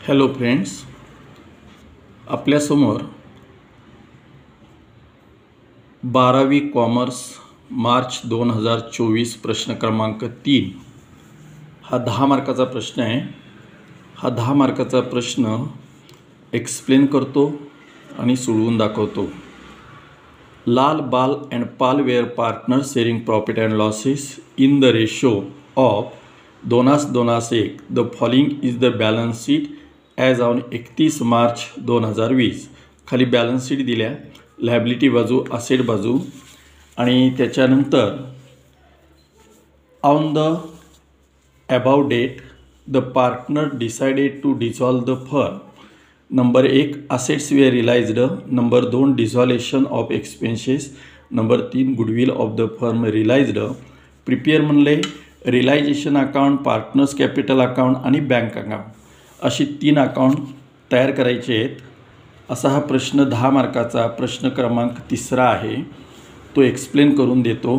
Hello friends, आपल्यासमोर 12वी commerce March 2024 प्रश्न क्रमांक 3 हा 10 मार्काचा प्रश्न आहे। हा 10 मार्काचा प्रश्न एक्सप्लेन करतो आणि सोडवून दाखवतो। लाल, बाल and Pal were partners sharing profit and losses in the ratio of 2:1. The following is the balance sheet as on 31 March 2020। खाली बॅलन्स शीट दिल्या, लायबिलिटी बाजू, असेट बाजू आणि त्याच्यानंतर on the above date the partner decided to dissolve the firm. Number 1 assets were realised, number 2 dissolution of expenses, number 3 goodwill of the firm realised. Prepare म्हणले realisation account, partners capital account आणि bank account अशी 3 account तयार करायचे आहेत। असा हा प्रश्न 10 मार्काचा प्रश्न क्रमांक 3 आहे, तो एक्सप्लेन करून देतो।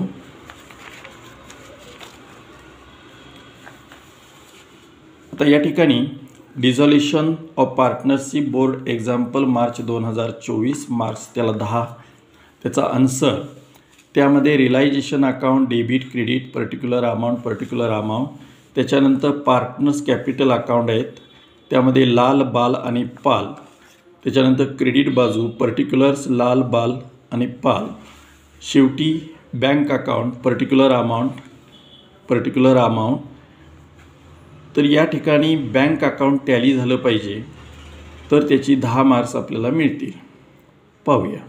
आता या ठिकाणी dissolution of partnership board example March 2024 marks त्याला 10, त्याचा आन्सर त्यामध्ये realisation account, debit, credit, particular amount, त्याच्यानंतर पार्टनर्स कॅपिटल अकाउंट आहेत, त्यामध्ये लाल, बाल आणि पाल, त्याच्यानंतर क्रेडिट बाजू, पर्टिक्युलर्स, लाल, बाल आणि पाल, शेवटी बँक अकाउंट, पर्टिक्युलर अमाउंट। तर या ठिकाणी बँक अकाउंट टॅली झालं पाहिजे, तर त्याची 10 मार्क्स आपल्याला मिळतील। पाहूया।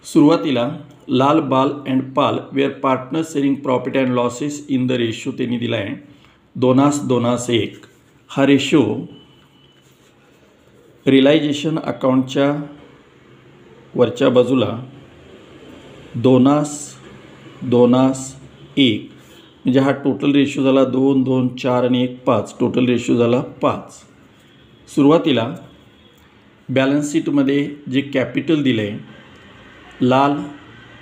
सुरुवातीला Lal, Bal and Pal were partner sharing profit and losses in the ratio त्यांनी दिला आहे 2:1। हा रेशो रिलायझेशन अकाउंटच्या वरच्या बाजूला 2:1 म्हणजे हा टोटल रेशो झाला 2, 2, 4 आणि 1, 5, टोटल रेशो झाला 5। सुरुवातीला बॅलन्स शीटमध्ये जे कॅपिटल दिले लाल,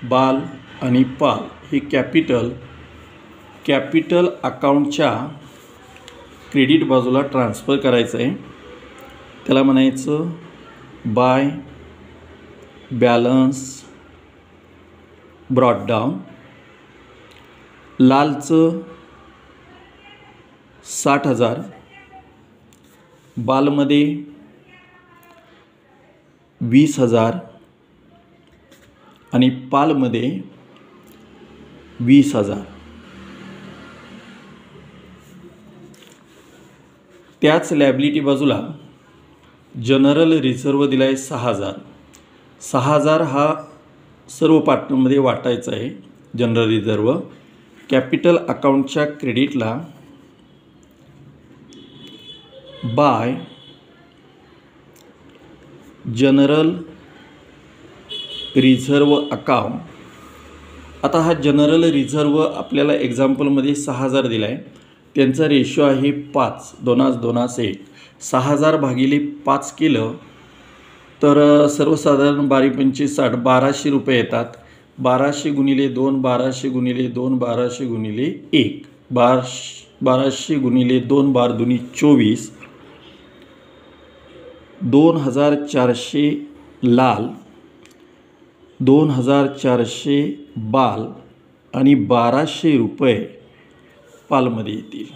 बाल आणि पाल हे कॅपिटल अकाउंटच्या क्रेडिट बाजूला ट्रान्सफर करायचं आहे। त्याला म्हणायचं बाय बॅलन्स ब्रॉट डाऊन। लालचं 60,000, बालमध्ये 20,000 आणि पालमध्ये 20,000। त्याच लायबिलिटी बाजूला जनरल रिझर्व दिला आहे 6,000। 6,000 हा सर्व पार्टनरमध्ये वाटायचा आहे जनरल रिझर्व। कॅपिटल अकाउंटच्या क्रेडिटला बाय जनरल रिझर्व अकाउंट। आता हा जनरल रिझर्व आपल्याला एक्झाम्पलमध्ये 6,000 दिला आहे, त्यांचा रेशो आहे 5, 2:1। 6,000 भागिले 5 केलं तर सर्वसाधारण 12×5=60, 1,200 रुपये येतात। 1,200 गुणिले 2, 1,200 गुणिले 2, 1,200 गुणिले 1, 1,200 गुणिले 2, 12×2 = 24, 2,400 लाल, 2,400 बाल आणि 1,200 रुपये पालमध्ये येतील।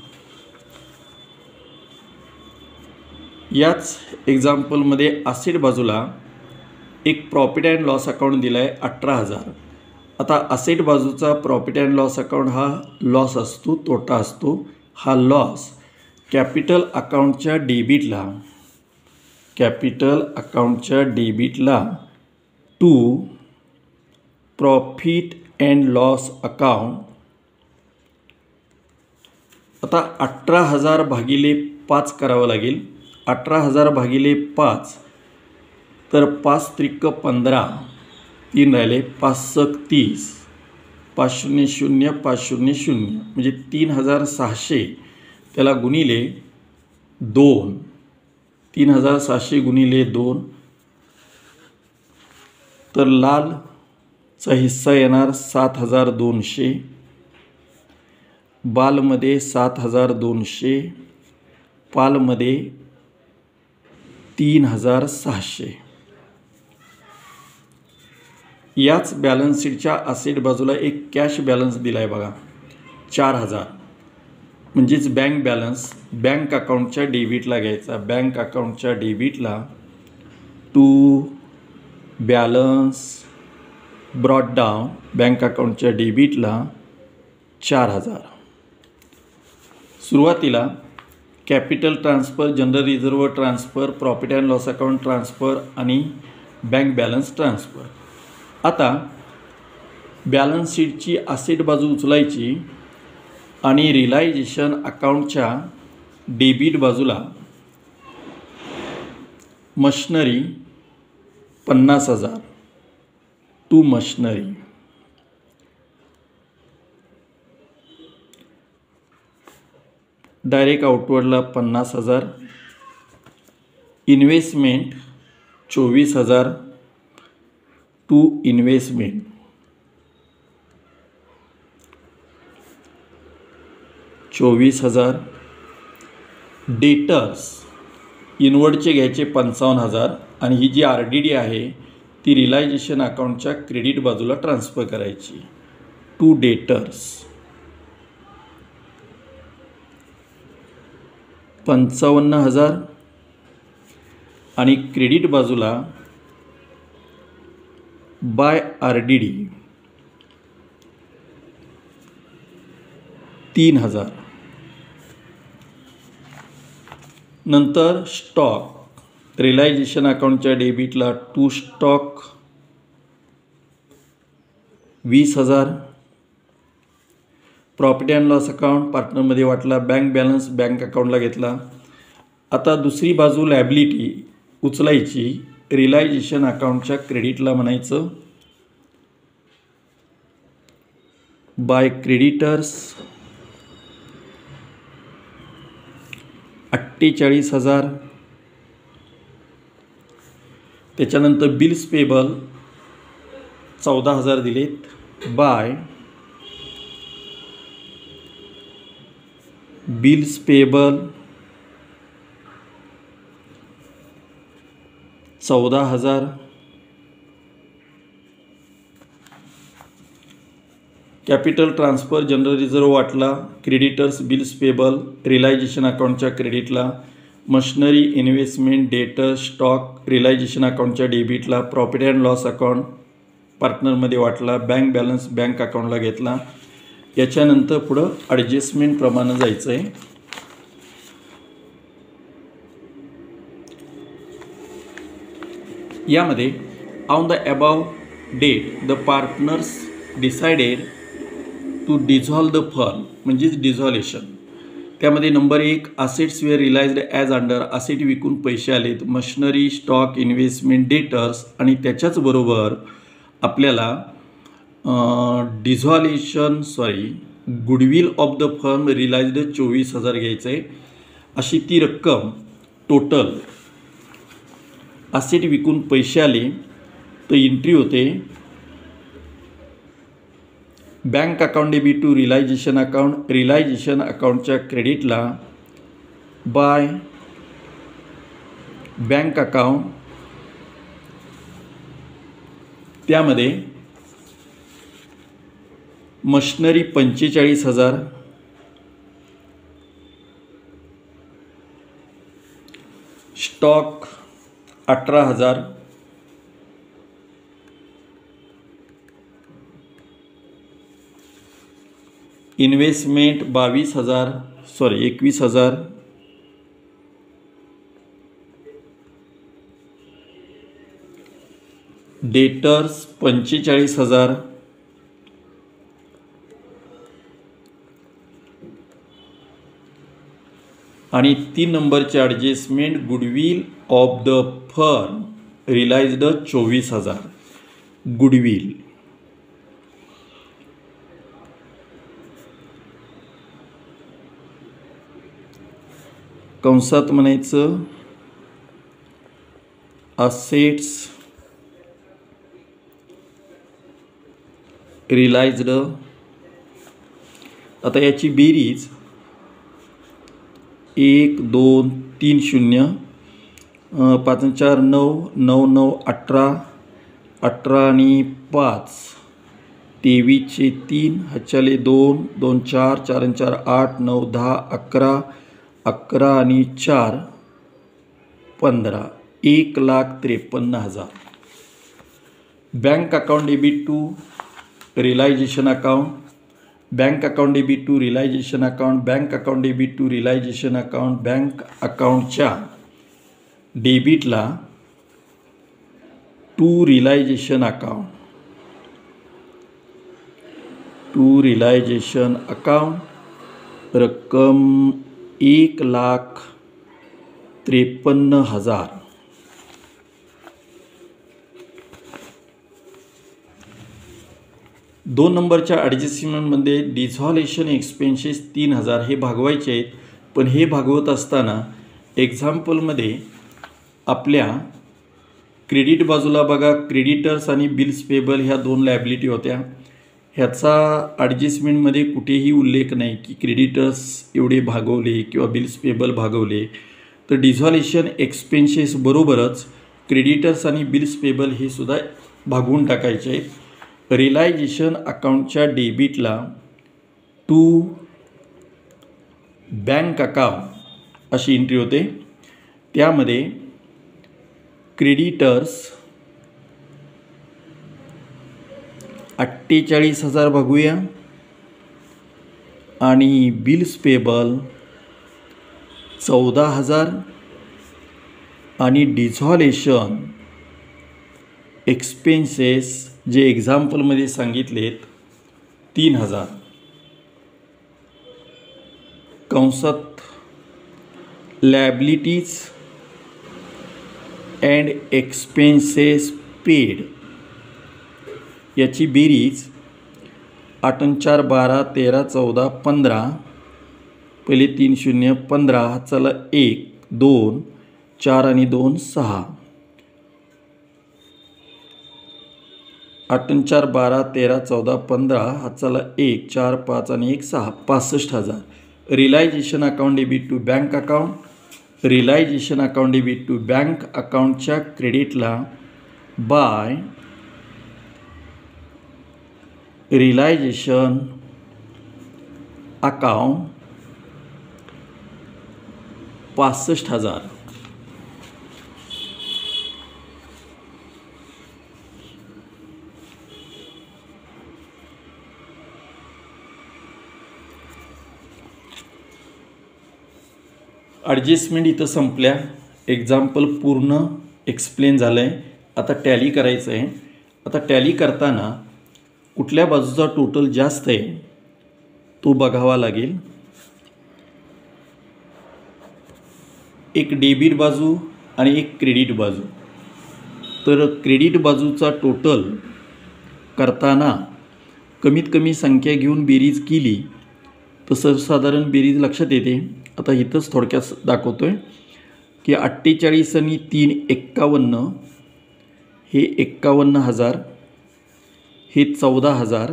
याच एक्झाम्पलमध्ये असेट बाजूला एक प्रॉफिट अँड लॉस अकाउंट दिला आहे 18,000। आता असेट बाजूचा प्रॉफिट अँड लॉस अकाउंट हा लॉस असतो, तोटा असतो। हा लॉस कॅपिटल अकाउंटच्या डेबिटला to profit and loss account. आता 18,000 भागिले 5 करावं लागेल। 18,000 भागिले 5 तर 5×3 = 15, 3 राहिले, 5×7 = 30, 500 500 म्हणजे 3,600। त्याला गुणिले 2, 3,600 गुणिले 2 तर लालचा हिस्सा येणार 7,200 बालमध्ये 7,200, पालमध्ये 3,600. याच बॅलन्स शीटच्या असेट बाजूला एक कॅश बॅलन्स दिला आहे बघा 4,000, म्हणजेच बँक बॅलन्स बँक अकाउंटच्या डेबिटला घ्यायचा. बँक अकाउंटच्या डेबिटला to balance brought down, bank अकाउंटच्या डेबिटला 4,000. सुरुवातीला capital transfer, general reserve transfer, profit and loss account transfer आणि बँक बॅलन्स ट्रान्सफर. आता बॅलन्स शीटची असेट बाजू उचलायची आणि रिलायझेशन अकाउंटच्या डेबिट बाजूला मशनरी 50,000 टू मशनरी. डायरेक्ट आउटवर्डला 50,000. Investment 24,000 to investment. डेटर्स इनवर्डचे घ्यायचे 55,000 आणि ही जी RDD आहे ती रिलायझेशन अकाउंटच्या क्रेडिट बाजूला ट्रान्सफर करायची. टू डेटर्स 55,000 आणि क्रेडिट बाजूला बाय RDD 3,000. नंतर स्टॉक रिलायझेशन अकाउंटच्या डेबिटला to stock 20,000. Profit and loss account पार्टनरमध्ये वाटला. बँक बॅलन्स बँक अकाउंटला घेतला. आता दुसरी बाजू लायबिलिटी उचलायची, रिलायझेशन अकाउंटच्या क्रेडिटला म्हणायचं बाय क्रेडिटर्स 48,000. त्याच्यानंतर बिल्स पेबल 14,000 दिलेत. By bills payable 14,000. Capital transfer, general reserve वाटला, क्रेडिटर्स बिल्स पेबल रिलायझेशन अकाउंटच्या क्रेडिटला, machinery investment debtor stock realisation अकाउंटच्या डेबिटला, प्रॉफिट अँड लॉस अकाउंट पार्टनरमध्ये वाटला, बँक बॅलन्स बँक अकाउंटला घेतला. याच्यानंतर पुढं ॲडजस्टमेंट प्रमाणे जायचं आहे. यामध्ये on the above date the partners decided to dissolve the firm, म्हणजेच डिझॉल्युशन. त्यामध्ये number 1 assets were realised as under, asset विकून पैसे आलेत. मशनरी स्टॉक इन्व्हेस्टमेंट डेटर्स आणि त्याच्याच बरोबर आपल्याला goodwill of the firm realised 24,000 घ्यायचं आहे. अशी ती रक्कम टोटल असेट विकून पैसे आले तर एंट्री होते bank account debit to realisation account, realisation अकाउंटच्या क्रेडिटला बाय बँक अकाउंट. त्यामध्ये मशनरी 45,000, स्टॉक 18,000, इन्व्हेस्टमेंट 21,000, डेटर्स 45,000, आणि 3 नंबरचे adjustment goodwill of the firm realised 24,000. Goodwill कंसात म्हणायचं असेट्स रिलाइज्ड आता याची बेरीज 1 2 3 0 5 4 9 9 9 18 18 आणि 5 23 3 हाच्याले 2 2 4 4 4 8 9 10 11 11 आणि 4 15 1,53,000. Bank account debit to realisation account, bank account debit to realisation account, bank account debit to realisation account. Bank अकाउंटच्या डेबिटला to realisation account, to realisation account रक्कम 1,53,000. दोन नंबरच्या ॲडजस्टमेंटमध्ये डिझॉल्युशन एक्सपेन्सेस 3,000 हे भागवायचे आहेत. पण हे भागवत असताना एक्झाम्पलमध्ये आपल्या क्रेडिट बाजूला बघा क्रेडिटर्स आणि बिल्स पेबल ह्या दोन लायबिलिटी होत्या. ह्याचा ॲडजस्टमेंटमध्ये कुठेही उल्लेख नाही की क्रेडिटर्स एवढे भागवले किंवा बिल्स पेबल भागवले. तर डिझॉल्युशन एक्सपेन्सेस बरोबरच क्रेडिटर्स आणि बिल्स पेबल हे सुद्धा भागवून टाकायचे आहेत. रिलायझेशन अकाउंटच्या डेबिटला टू बँक अकाउंट अशी एंट्री होते. त्यामध्ये क्रेडिटर्स 48,000 भागूया आणि बिल्स पेबल 14,000 आणि डिझॉल्युशन एक्सपेन्सेस जे एक्झाम्पलमध्ये सांगितलेत 3,000. कंसात लायबिलिटीज अँड एक्सपेन्सेस पेड याची बेरीज 8 आणि 4 12 13 14 15 पहिले 3 0 15 चला 1 2 4 आणि 2 6 8 आणि 4 12 13 14 15 चला 1 4 5 आणि 1 6 65,000. Realisation account debit to bank account, realisation account debit to bank अकाउंटच्या क्रेडिटला बाय रिलायझेशन अकाउंट 65,000. ॲडजस्टमेंट इथं संपल्या. एक्झाम्पल पूर्ण एक्सप्लेन झालं आहे. आता टॅली करायचं आहे. आता टॅली करताना कुठल्या बाजूचा टोटल जास्त आहे तो बघावा लागेल. एक डेबिट बाजू आणि एक क्रेडिट बाजू. तर क्रेडिट बाजूचा टोटल करताना कमीत कमी संख्या घेऊन बेरीज केली तर सर्वसाधारण बेरीज लक्षात येते. आता इथंच थोडक्यात दाखवतो आहे की 48 आणि 3 51 हे 51,000 हे 14,000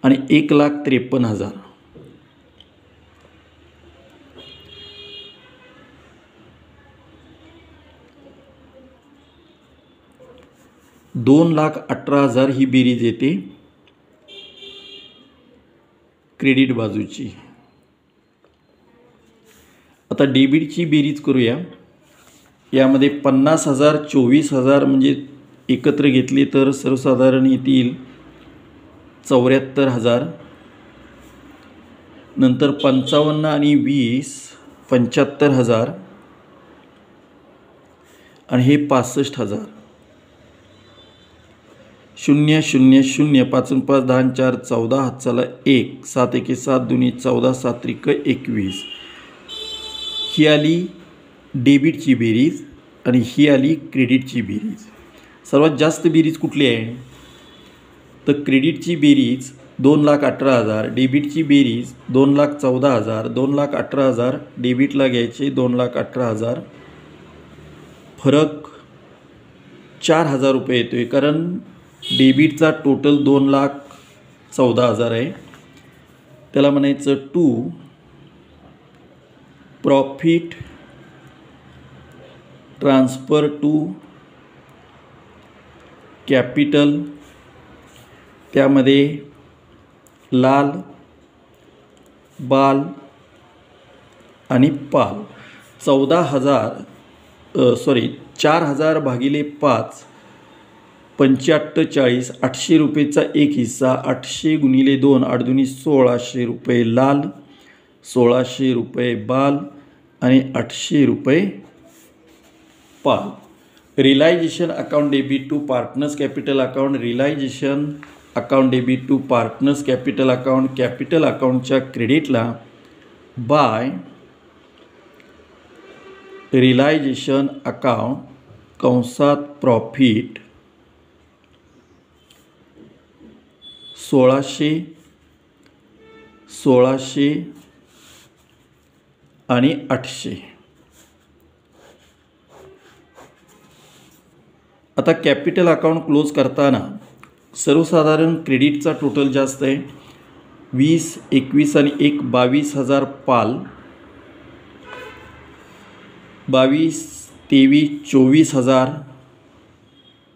आणि 1,53,000. $2,18,000 ही बेरीज येते क्रेडिट बाजूची. आता डेबिटची बेरीज करूया. यामध्ये 50,000 24,000 म्हणजे एकत्र घेतले तर सर्वसाधारण येतील 74,000. नंतर 55 आणि 20 75,000 आणि हे 65,000. 0 0 0 5 5 10 4 14 हाताला 1 7 1 7 2 14 7 3 21. ही आली डेबिटची बेरीज आणि ही आली क्रेडिटची बेरीज. सर्वात जास्त बेरीज कुठली आहे तर क्रेडिटची बेरीज 2,18,000, डेबिटची बेरीज 2,14,000. 2,18,000 डेबिटला घ्यायचे 2,18,000. फरक 4,000 रुपये येतो आहे कारण डेबिटचा टोटल 2,00,000 14,000 आहे. त्याला म्हणायचं to profit transfer to capital, त्यामध्ये लाल, बाल आणि पाल. 4,000 भागिले 5 45, 800 रुपयेचा एक हिस्सा. 800 गुणिले 2 8 दुनी 1600 रुपये लाल, 1600 रुपये बाल आणि 800 रुपये Pal. Realisation account debit to partners capital account. Realisation account debit to partners capital account. Capital अकाउंटच्या क्रेडिटला बाय रिलायझेशन अकाउंट कंसात प्रॉफिट 1600, 1600 आणि 800. आता कॅपिटल अकाउंट क्लोज करताना सर्वसाधारण क्रेडिटचा टोटल जास्त आहे. 20, 21 आणि 1 22,000 पाल. 22, 23, 24,000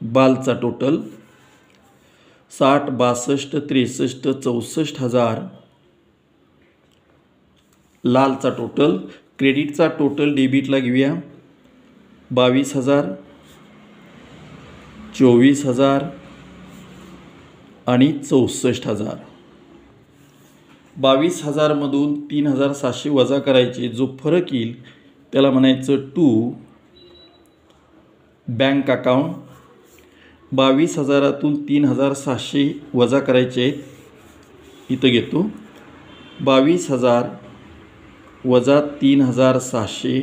बालचा टोटल. 60, 62, 63, 64,000 लालचा टोटल. क्रेडिटचा टोटल डेबिटला घेऊया. 22,000, 24,000 आणि 64,000. 22,000 मधून 3,700 वजा करायचे. जो फरक येईल त्याला म्हणायचं टू बँक अकाउंट. 22,000तून 3,700 वजा करायचे आहेत. इथं घेतो 22,000 वजा 3,700.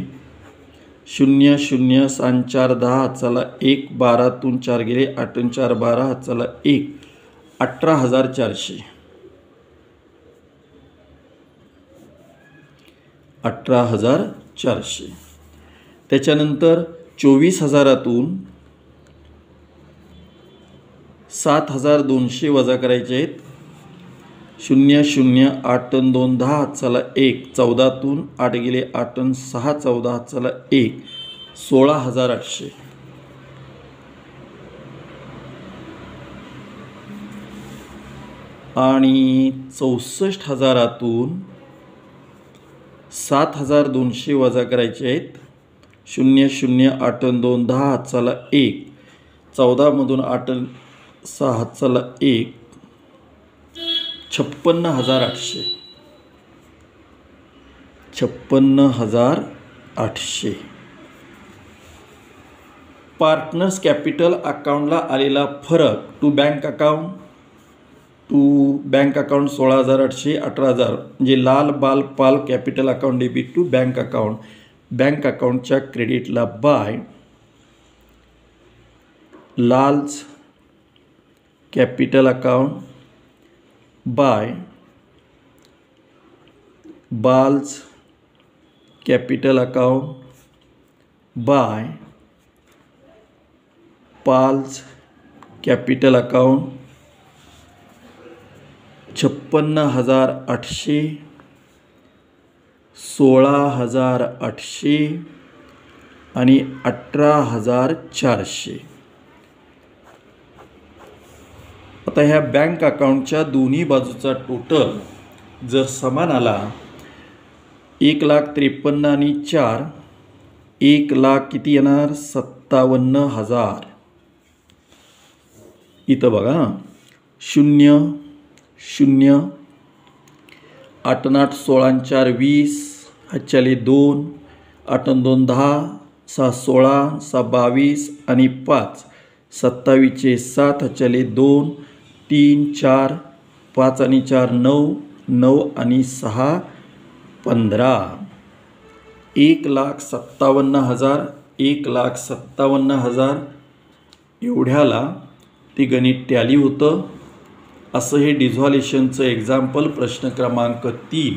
0 0 3 4 10 चला 1 12तून 4 गेले 8 4 12 चला 1 18,400. 18,400. त्याच्यानंतर 24,000तून 7,200 वजा करायचे आहेत. 0 0 8 2 10 चला 1 14तून 8 गेले 8 6 14 चला 1 16,800. आणि 64,000तून 7,200 वजा करायचे आहेत. 0 0 8 2 10 चला 1 14मधून 8 6 चला 1 56,800. 56,800. पार्टनर्स कॅपिटल अकाउंटला आलेला फरक to bank account. To bank account 16,800, 18,000 म्हणजे Lal Bal Pal capital account debit to bank account. Bank अकाउंटच्या क्रेडिटला बाय लालच कॅपिटल अकाउंट बाय बाल्स कॅपिटल अकाउंट बाय पाल्स कॅपिटल अकाउंट. 56,800, 16,800 आणि 18,400. आता ह्या बँक अकाउंटच्या दोन्ही बाजूचा टोटल जर समान आला 1,53,000 आणि 4 1,00,000 किती येणार 57,000. इथं बघा 0 0 8 8 16 4 20 हातच्याले 2 8 2 10 6 16 6 22 आणि 5 27 7 हातच्याले 2 3 4 5 आणि 4 9 9 आणि 6 15. 1,57,000 1,57,000 एवढ्याला ते गणित टॅली होतं. असं हे डिझॉल्युशनचं एक्झाम्पल प्रश्न क्रमांक 3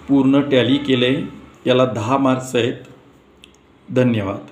पूर्ण टॅली केले. याला 10 मार्क्स आहेत. धन्यवाद.